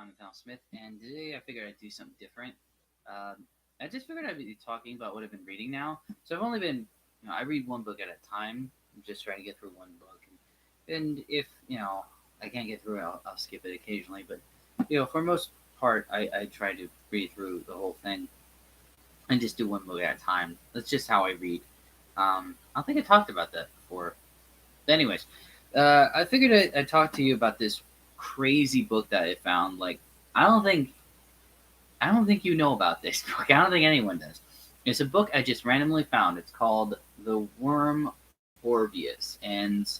I'm Nathaniel Smith, and today I figured I'd do something different. I just figured I'd be talking about what I've been reading now. So I've only been, I read one book at a time. I'm just trying to get through one book, and if I can't get through it, I'll skip it occasionally. But for most part, I try to read through the whole thing and just do one book at a time. That's just how I read. I don't think I talked about that before. But anyways, I figured I'd talk to you about this crazy book that I found. Like, I don't think I don't think you know about this book. I don't think anyone does. It's a book I just randomly found. It's called The Worm Orpheus, and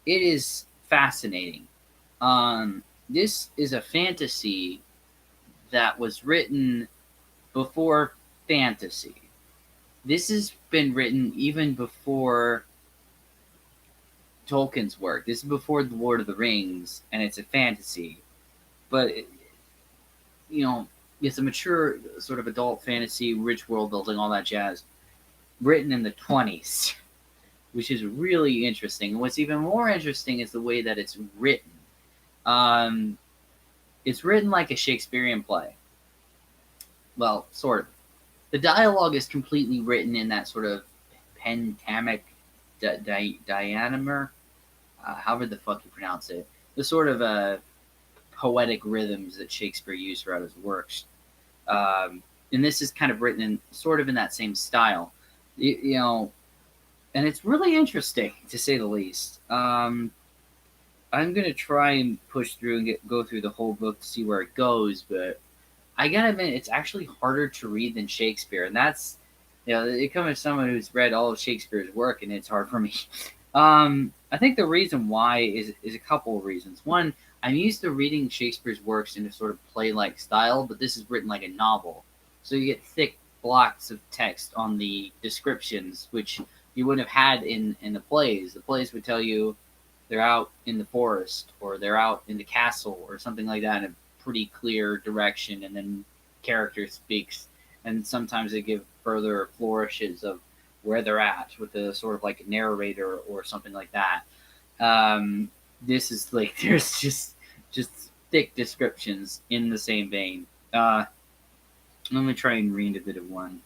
it is fascinating. This is a fantasy that was written before fantasy. This has been written even before Tolkien's work. This is before The Lord of the Rings, and it's a fantasy. But you know, it's a mature sort of adult fantasy, rich world building, all that jazz, written in the 20s, which is really interesting. And what's even more interesting is the way that it's written. Um, it's written like a Shakespearean play. Well, sort of. The dialogue is completely written in that sort of pentamic diameter, however the fuck you pronounce it. The sort of poetic rhythms that Shakespeare used throughout his works. And this is kind of written in sort of in that same style, and it's really interesting to say the least. I'm gonna try and push through and go through the whole book to see where it goes, but I gotta admit it's actually harder to read than Shakespeare, and that's it comes as someone who's read all of Shakespeare's work, and it's hard for me. I think the reason why is a couple of reasons. One, I'm used to reading Shakespeare's works in a sort of play-like style, but this is written like a novel. So you get thick blocks of text on the descriptions, which you wouldn't have had in the plays. The plays would tell you they're out in the forest, or they're out in the castle, or something like that in a pretty clear direction, and then character speaks. And sometimes they give further flourishes of where they're at with a sort of like a narrator or something like that. This is like there's just thick descriptions in the same vein. Let me try and read a bit of one.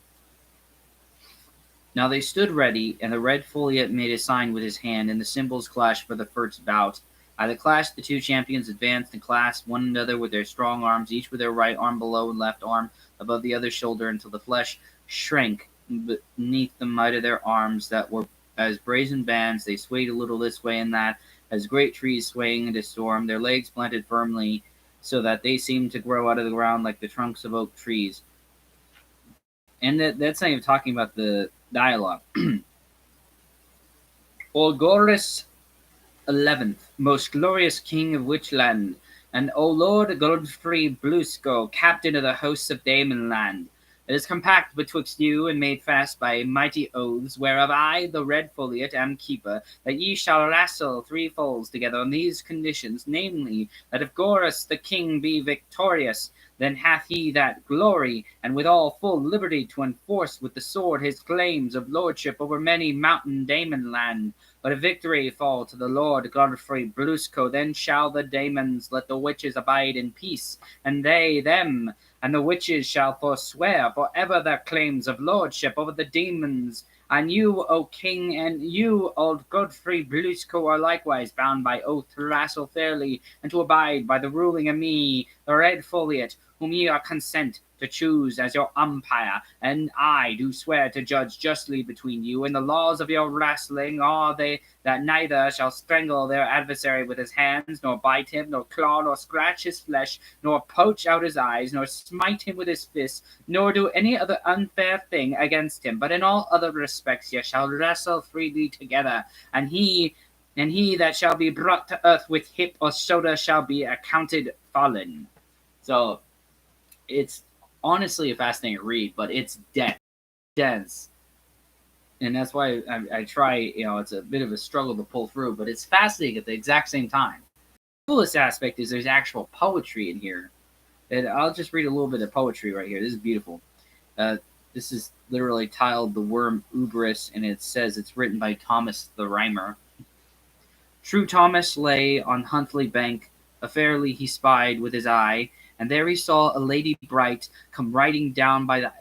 Now they stood ready, and the red Foliot made a sign with his hand, and the cymbals clashed for the first bout. At the clash, the two champions advanced and clasped one another with their strong arms, each with their right arm below and left arm above the other's shoulder, until the flesh shrank beneath the might of their arms that were as brazen bands. They swayed a little this way and that, as great trees swaying in a storm, their legs planted firmly so that they seemed to grow out of the ground like the trunks of oak trees. And that's not even talking about the dialogue. Olgoris 11th, most glorious king of Witchland, and O Lord Godfrey Bluesko, captain of the hosts of Damonland. It is compact betwixt you, and made fast by mighty oaths, whereof I, the red Foliot, am keeper, that ye shall wrestle threefolds together on these conditions, namely, that if Gorus the king be victorious, then hath he that glory, and withal full liberty to enforce with the sword his claims of lordship over many mountain Damonland. But if victory fall to the Lord Godfrey Bluesko, then shall the Daemons let the witches abide in peace, and they them, and the witches shall forswear for ever their claims of lordship over the demons. And you, O king, and you, old Godfrey Bluesko, are likewise bound by oath to wrestle fairly, and to abide by the ruling of me, the red Foliot, whom ye are consent to choose as your umpire, and I do swear to judge justly between you, and the laws of your wrestling are they that neither shall strangle their adversary with his hands, nor bite him, nor claw, nor scratch his flesh, nor poach out his eyes, nor smite him with his fists, nor do any other unfair thing against him, but in all other respects ye shall wrestle freely together, and he that shall be brought to earth with hip or shoulder shall be accounted fallen. So it's honestly a fascinating read, but it's dense, and that's why I try. It's a bit of a struggle to pull through, but it's fascinating at the exact same time. The coolest aspect is there's actual poetry in here, and I'll just read a little bit of poetry right here. This is beautiful. This is literally titled "The Worm Ubris," and it says it's written by Thomas the Rhymer. True Thomas lay on Huntley bank, a fairly he spied with his eye, and there he saw a lady bright come riding down by the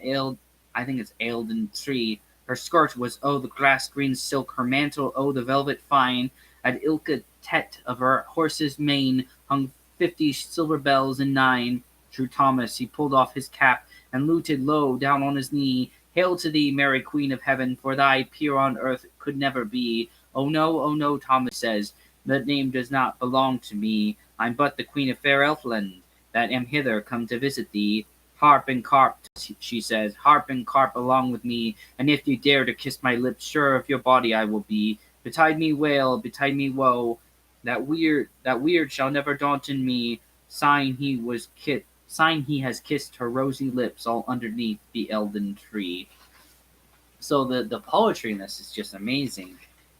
I think it's Eildon tree. Her skirt was o' the grass-green silk, her mantle o' the velvet fine. At ilka tet of her horse's mane hung 50 silver bells and 9. True Thomas, he pulled off his cap, and luted low down on his knee. Hail to thee, Mary Queen of Heaven, for thy peer on earth could never be. Oh no, Thomas says, that name does not belong to me. I'm but the Queen of fair Elfland, that am hither come to visit thee. Harp and carp, she says, harp and carp along with me, and if you dare to kiss my lips, sure of your body I will be. Betide me wail, betide me woe, that weird shall never daunt in me. Sign he has kissed her rosy lips all underneath the Eildon tree. So the poetry in this is just amazing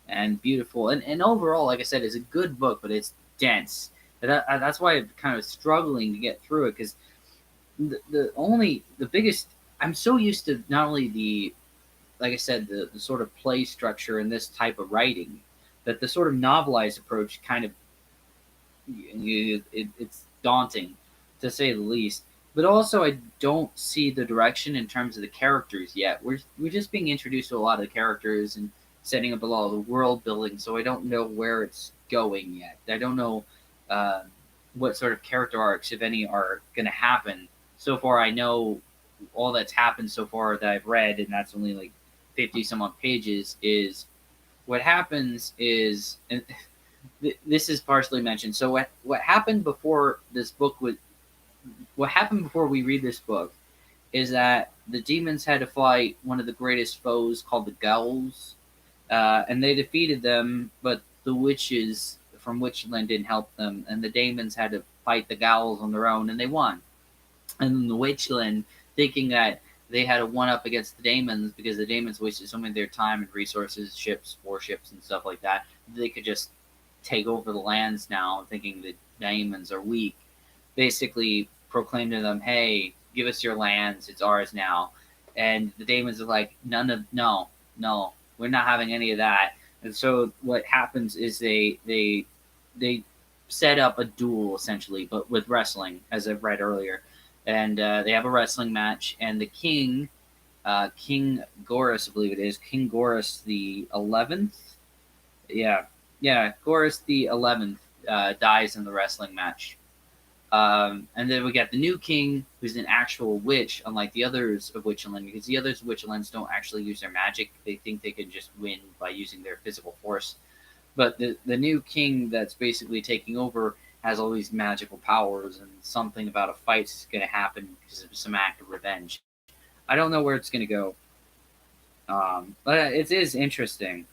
and beautiful, and overall, like I said, it's a good book, but it's dense. That's why I'm kind of struggling to get through it because the biggest I'm so used to not only the like I said the sort of play structure in this type of writing that the sort of novelized approach kind of it's daunting to say the least. But also, I don't see the direction in terms of the characters yet. We're just being introduced to a lot of the characters and setting up a lot of the world building. So I don't know where it's going yet. I don't know uh, what sort of character arcs, if any, are going to happen. So far, I know all that's happened so far that I've read, and that's only like 50 some odd pages. Is what happens is, and this is partially mentioned. So what happened before this book was what happened before we read this book is that the demons had to fight one of the greatest foes called the Ghouls, and they defeated them. But the witches from Witchland didn't help them, and the demons had to fight the Ghouls on their own, and they won. And then the Witchland, thinking that they had a one up against the demons because the demons wasted so many of their time and resources, ships, warships, and stuff like that, they could just take over the lands now, thinking the demons are weak. Basically, proclaim to them, "Hey, give us your lands; it's ours now." And the demons are like, "No, we're not having any of that." And so what happens is they set up a duel essentially, but with wrestling, as I've read earlier, and they have a wrestling match, and the king, King Gorus, I believe it is, King Gorus the 11th. Yeah, yeah, Gorus the 11th dies in the wrestling match. And then we got the new king, who's an actual witch, unlike the others of Witchland, because the others of Witchlands don't actually use their magic. They think they can just win by using their physical force. But the new king that's basically taking over has all these magical powers, and something about a fight is going to happen because of some act of revenge. I don't know where it's going to go, but it is interesting.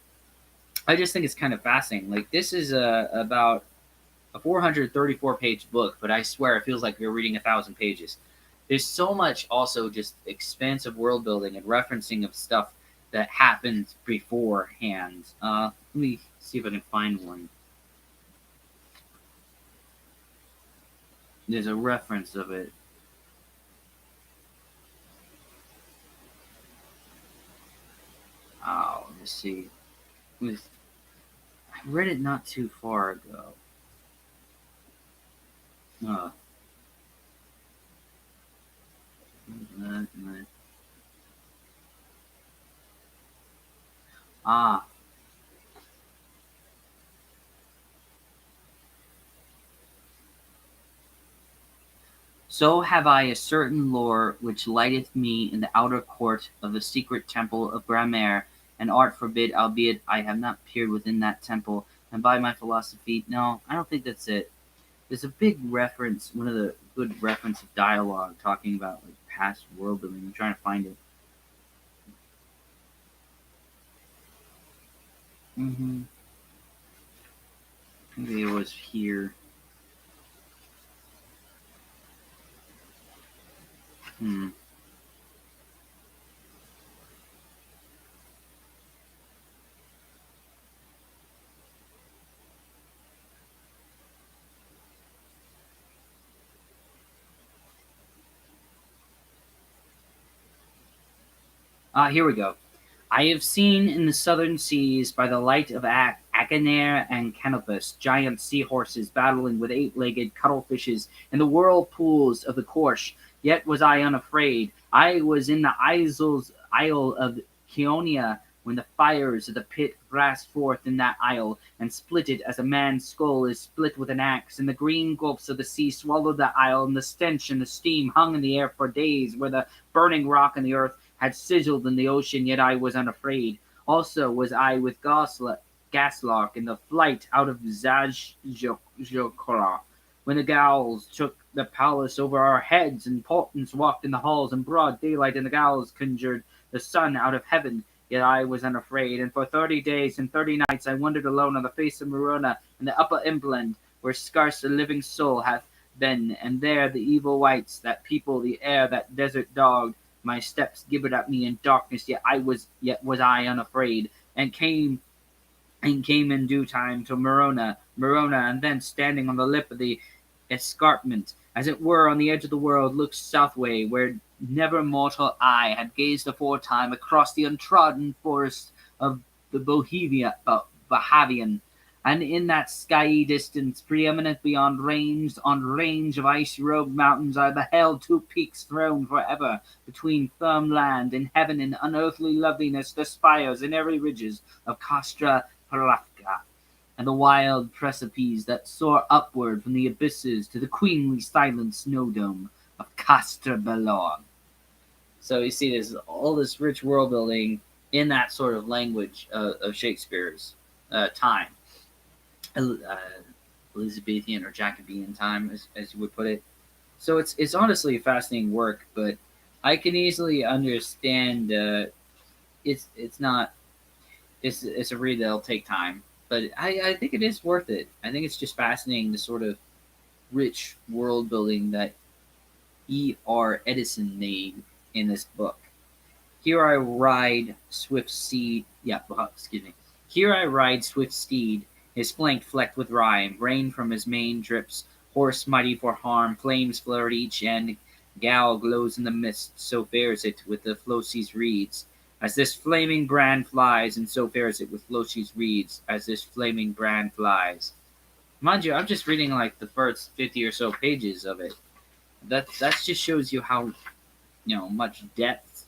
I just think it's kind of fascinating. Like this is about a 434 page book, but I swear it feels like you're reading 1,000 pages. There's so much also just expansive world building and referencing of stuff that happened beforehand. Let me see if I can find one. There's a reference of it. Oh, let me see. I read it not too far ago. Uh, ah, so have I a certain lore which lighteth me in the outer court of the secret temple of Gramer, and art forbid, albeit I have not peered within that temple, and by my philosophy, no, I don't think that's it. There's a big reference, one of the good reference of dialogue talking about like past world building. I'm trying to find it. Mm-hmm. Maybe it was here. Hmm. Here we go. I have seen in the southern seas by the light of Agenair and Canopus, giant seahorses battling with eight-legged cuttlefishes in the whirlpools of the Corsh. Yet was I unafraid. I was in the isle of Chaonia when the fires of the pit brast forth in that isle, and split it as a man's skull is split with an axe, and the green gulfs of the sea swallowed the isle, and the stench and the steam hung in the air for days, where the burning rock and the earth had sizzled in the ocean, yet I was unafraid. Also was I with Gaslark in the flight out of Zajjokra, when the Gauls took the palace over our heads, and Pultons walked in the halls in broad daylight, and the Gauls conjured the sun out of heaven. Yet I was unafraid, and for 30 days and 30 nights I wandered alone on the face of Morona and the upper Impland, where scarce a living soul hath been, and there the evil wights that people the air, that desert dogged my steps, gibbered at me in darkness. Yet was I unafraid, and came in due time to Morona, and then standing on the lip of the escarpment, as it were on the edge of the world, looked southway, where never mortal eye had gazed aforetime, across the untrodden forests of the Bohavian, and in that skyey distance, preeminent beyond range on range of ice-robed mountains, I beheld two peaks throned for ever between firm land and heaven in unearthly loveliness, the spires and airy ridges of Castra Palafka, and the wild precipices that soar upward from the abysses to the queenly silent snow dome of Castra Belor. So you see, there's all this rich world building in that sort of language of Shakespeare's time, Elizabethan or Jacobean time, as you would put it. So it's honestly a fascinating work, but I can easily understand it's not it's a read that'll take time, but I think it is worth it. I think it's just fascinating the sort of rich world building that E.R. Edison made in this book. Here I ride swift steed. Yeah, excuse me. Here I ride swift steed, his flank flecked with rime. Rain from his mane drips, horse mighty for harm. Flames flare at each end. Gal glows in the mist. So fares it with the Flosie's reeds. As this flaming brand flies, and so fares it with Flosie's reeds. As this flaming brand flies. Mind you, I'm just reading like the first 50 or so pages of it. That just shows you how much depth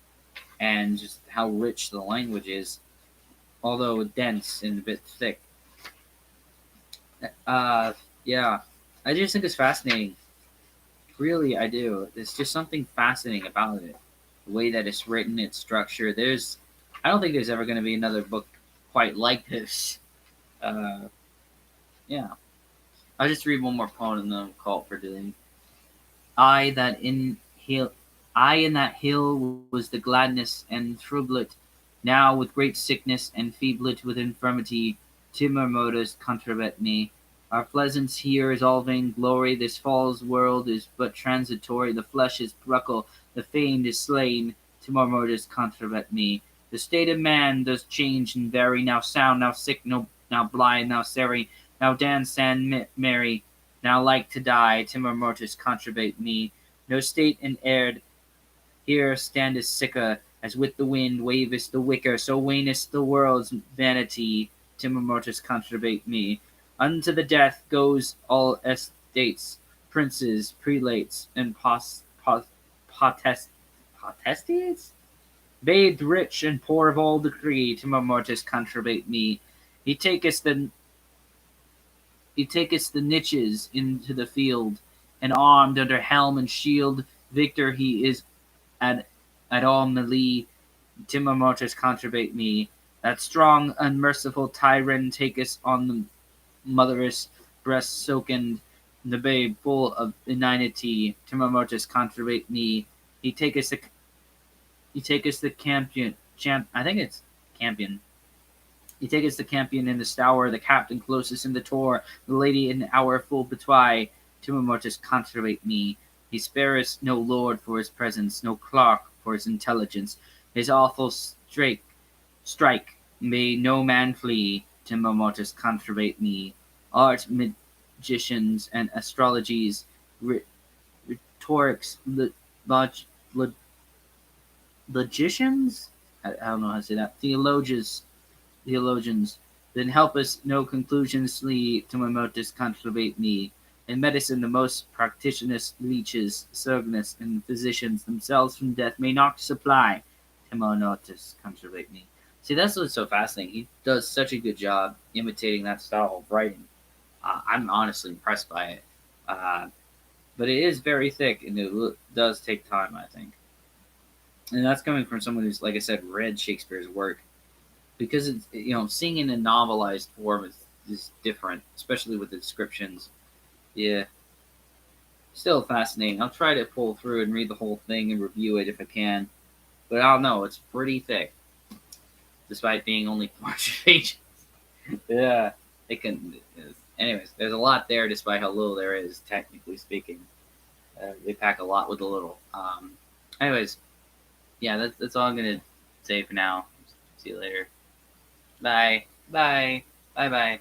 and just how rich the language is, although dense and a bit thick. Yeah, I just think it's fascinating. Really, I do. There's just something fascinating about it. The way that it's written, its structure. I don't think there's ever going to be another book quite like this. Uh, yeah. I'll just read one more poem and then I'll call it for today. I that in hill, I in that hill was the gladness and troublet. Now with great sickness and feeblet with infirmity, timor modus contravet me. Our pleasance here is all vain glory. This false world is but transitory. The flesh is bruckle, the feigned is slain. Timor modus contravet me. The state of man does change and vary. Now sound, now sick, now blind, now serry, now dance and merry. Now like to die, timor mortis contrabate me. No state and aired, here standest sicker, as with the wind wavest the wicker, so wanest the world's vanity, timor mortis contrabate me. Unto the death goes all estates, princes, prelates, and potestates? Bathed rich and poor of all degree, timor mortis contrabate me. He taketh the niches into the field, and armed under helm and shield, victor he is at all melee. Timor mortis contrabate me. That strong, unmerciful tyrant taketh on the mother's breast soakened, the babe full of benignity. Timor mortis contrabate me. He taketh the campion. I think it's campion. He taketh the campion in the stour, the captain closest in the tor, the lady in hour full betwy. Timor mortis contrabate me. He spareth no lord for his presence, no clerk for his intelligence. His awful strike may no man flee. Timor mortis contrabate me. Art, magicians, and astrologies, rhetorics, logicians? I don't know how to say that. Theologians, Then help us no conclusionsly to Timomotus contribute me. In medicine, the most practitioners, leeches, surgeons, and physicians themselves from death may not supply. Timomotus contribute me. See, that's what's so fascinating. He does such a good job imitating that style of writing. I'm honestly impressed by it. Uh, but it is very thick, and it does take time, I think. And that's coming from someone who's, like I said, read Shakespeare's work, because it's, seeing in a novelized form is different, especially with the descriptions. Yeah, still fascinating. I'll try to pull through and read the whole thing and review it if I can, but I don't know. It's pretty thick, despite being only 400 pages. Yeah, it can. Anyways, there's a lot there, despite how little there is, technically speaking. They pack a lot with a little. Anyways, yeah, that's all I'm gonna say for now. See you later. Bye. Bye. Bye. Bye.